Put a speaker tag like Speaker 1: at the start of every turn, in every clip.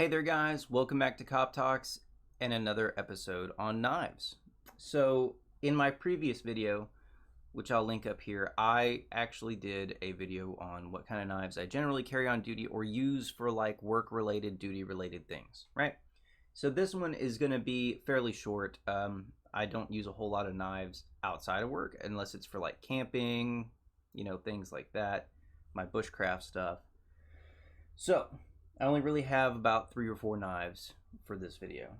Speaker 1: Hey there guys, welcome back to Cop Talks and another episode on knives. So in my previous video, which I'll link up here, I actually did a video on what kind of knives I generally carry on duty or use for like work related, duty related things, right? So this one is going to be fairly short. I don't use a whole lot of knives outside of work unless it's for like camping, things like that, my bushcraft stuff. So I only really have about 3 or 4 knives for this video.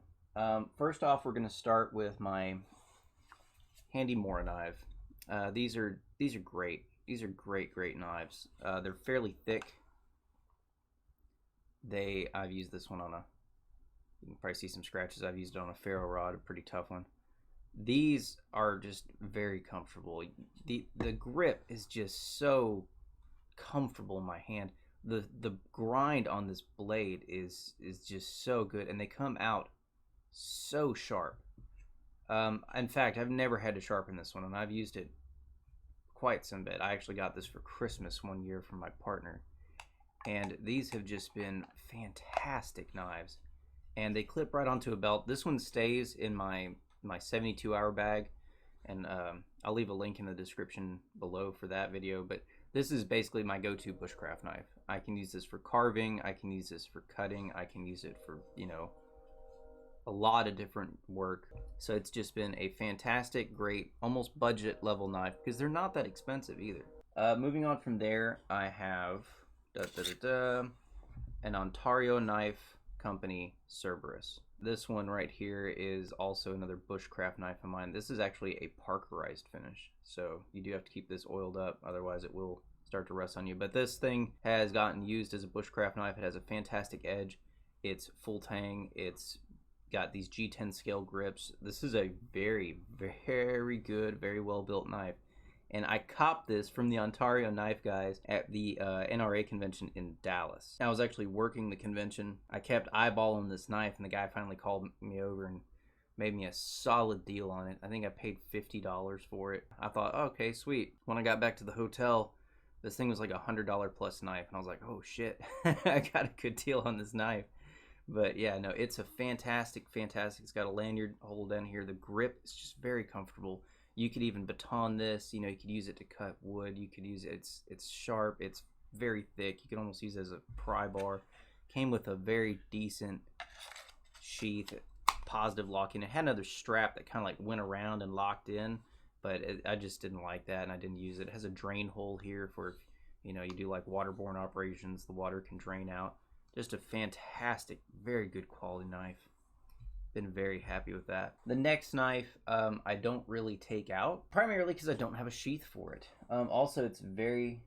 Speaker 1: First off, we're going to start with my handy Mora knife. These are great. These are great knives. They're fairly thick. I've used this one on you can probably see some scratches. I've used it on a ferro rod, a pretty tough one. These are just very comfortable. The grip is just so comfortable in my hand. The grind on this blade is just so good, and they come out so sharp. In fact, I've never had to sharpen this one, and I've used it quite some bit. I actually got this for Christmas one year from my partner, and these have just been fantastic knives, and they clip right onto a belt. This one stays in my 72-hour bag, and I'll leave a link in the description below for that video, but this is basically my go-to bushcraft knife. I can use this for carving, I can use this for cutting, I can use it for, a lot of different work. So it's just been a fantastic, great, almost budget level knife because they're not that expensive either. Moving on from there, I have an Ontario Knife Company Cerberus. This one right here is also another bushcraft knife of mine. This is actually a parkerized finish, so you do have to keep this oiled up, otherwise it will start to rust on you. But this thing has gotten used as a bushcraft knife. It has a fantastic edge. It's full tang. It's got these G10 scale grips. This is a very good, very well built knife. And I copped this from the Ontario Knife guys at the NRA convention in Dallas. I was actually working the convention. I kept eyeballing this knife, and the guy finally called me over and made me a solid deal on it. I think I paid $50 for it. I thought, oh, okay, sweet. When I got back to the hotel, this thing was like $100 plus knife, and I was like, oh shit, I got a good deal on this knife. But yeah, no, it's a fantastic. It's got a lanyard hole down here. The grip is just very comfortable. You could even baton this, you could use it to cut wood. You could use it, it's sharp, it's very thick. You can almost use it as a pry bar. Came with a very decent sheath, positive locking. It had another strap that kind of like went around and locked in, but I just didn't like that, and I didn't use it. It has a drain hole here for, you do like waterborne operations. The water can drain out. Just a fantastic, very good quality knife. Been very happy with that. The next knife I don't really take out, primarily because I don't have a sheath for it. Also, it's very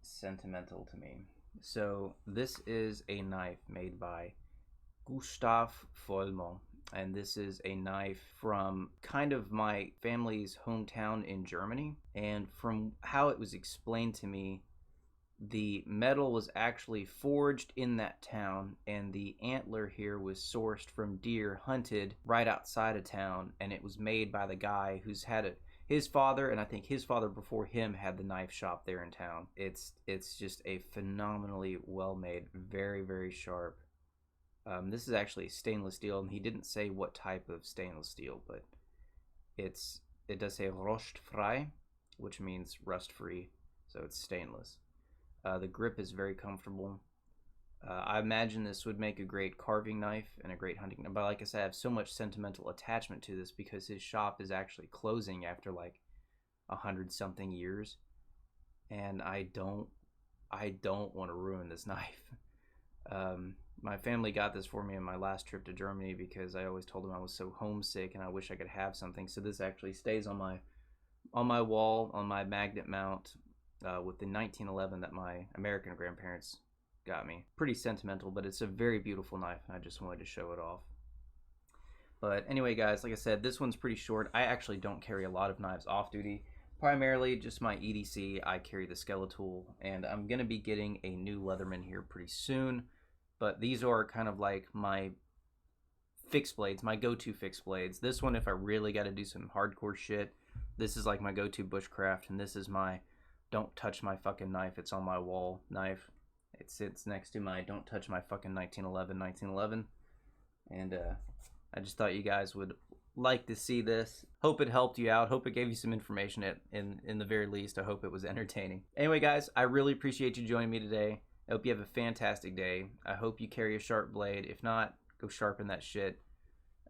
Speaker 1: sentimental to me. So this is a knife made by Gustav Flaubert, and this is a knife from kind of my family's hometown in Germany. And from how it was explained to me, the metal was actually forged in that town, and the antler here was sourced from deer hunted right outside of town, and it was made by the guy who's had it. His father, and I think his father before him, had the knife shop there in town. It's just a phenomenally well made, very sharp. This is actually stainless steel, and he didn't say what type of stainless steel, but it does say rostfrei, which means rust free, so it's stainless. The grip is very comfortable. I imagine this would make a great carving knife and a great hunting knife. But like I said, I have so much sentimental attachment to this because his shop is actually closing after like 100-something years, and I don't want to ruin this knife. My family got this for me on my last trip to Germany because I always told them I was so homesick and I wish I could have something. So this actually stays on my wall, on my magnet mount. With the 1911 that my American grandparents got me. Pretty sentimental, but it's a very beautiful knife, and I just wanted to show it off. But anyway, guys, like I said, this one's pretty short. I actually don't carry a lot of knives off duty. Primarily just my EDC. I carry the Skeletal, and I'm going to be getting a new Leatherman here pretty soon. But these are kind of like my fixed blades, my go-to fixed blades. This one, if I really got to do some hardcore shit, this is like my go-to bushcraft, and this is my don't touch my fucking knife, it's on my wall knife. It sits next to my Don't Touch My Fucking 1911. And I just thought you guys would like to see this. Hope it helped you out. Hope it gave you some information. In the very least, I hope it was entertaining. Anyway, guys, I really appreciate you joining me today. I hope you have a fantastic day. I hope you carry a sharp blade. If not, go sharpen that shit.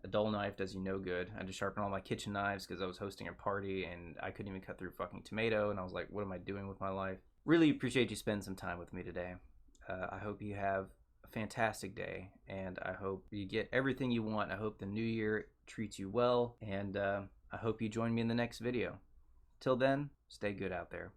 Speaker 1: A dull knife does you no good. I just sharpened all my kitchen knives because I was hosting a party and I couldn't even cut through fucking tomato, and I was like, what am I doing with my life? Really appreciate you spending some time with me today. I hope you have a fantastic day, and I hope you get everything you want. I hope the new year treats you well, and I hope you join me in the next video. Till then, stay good out there.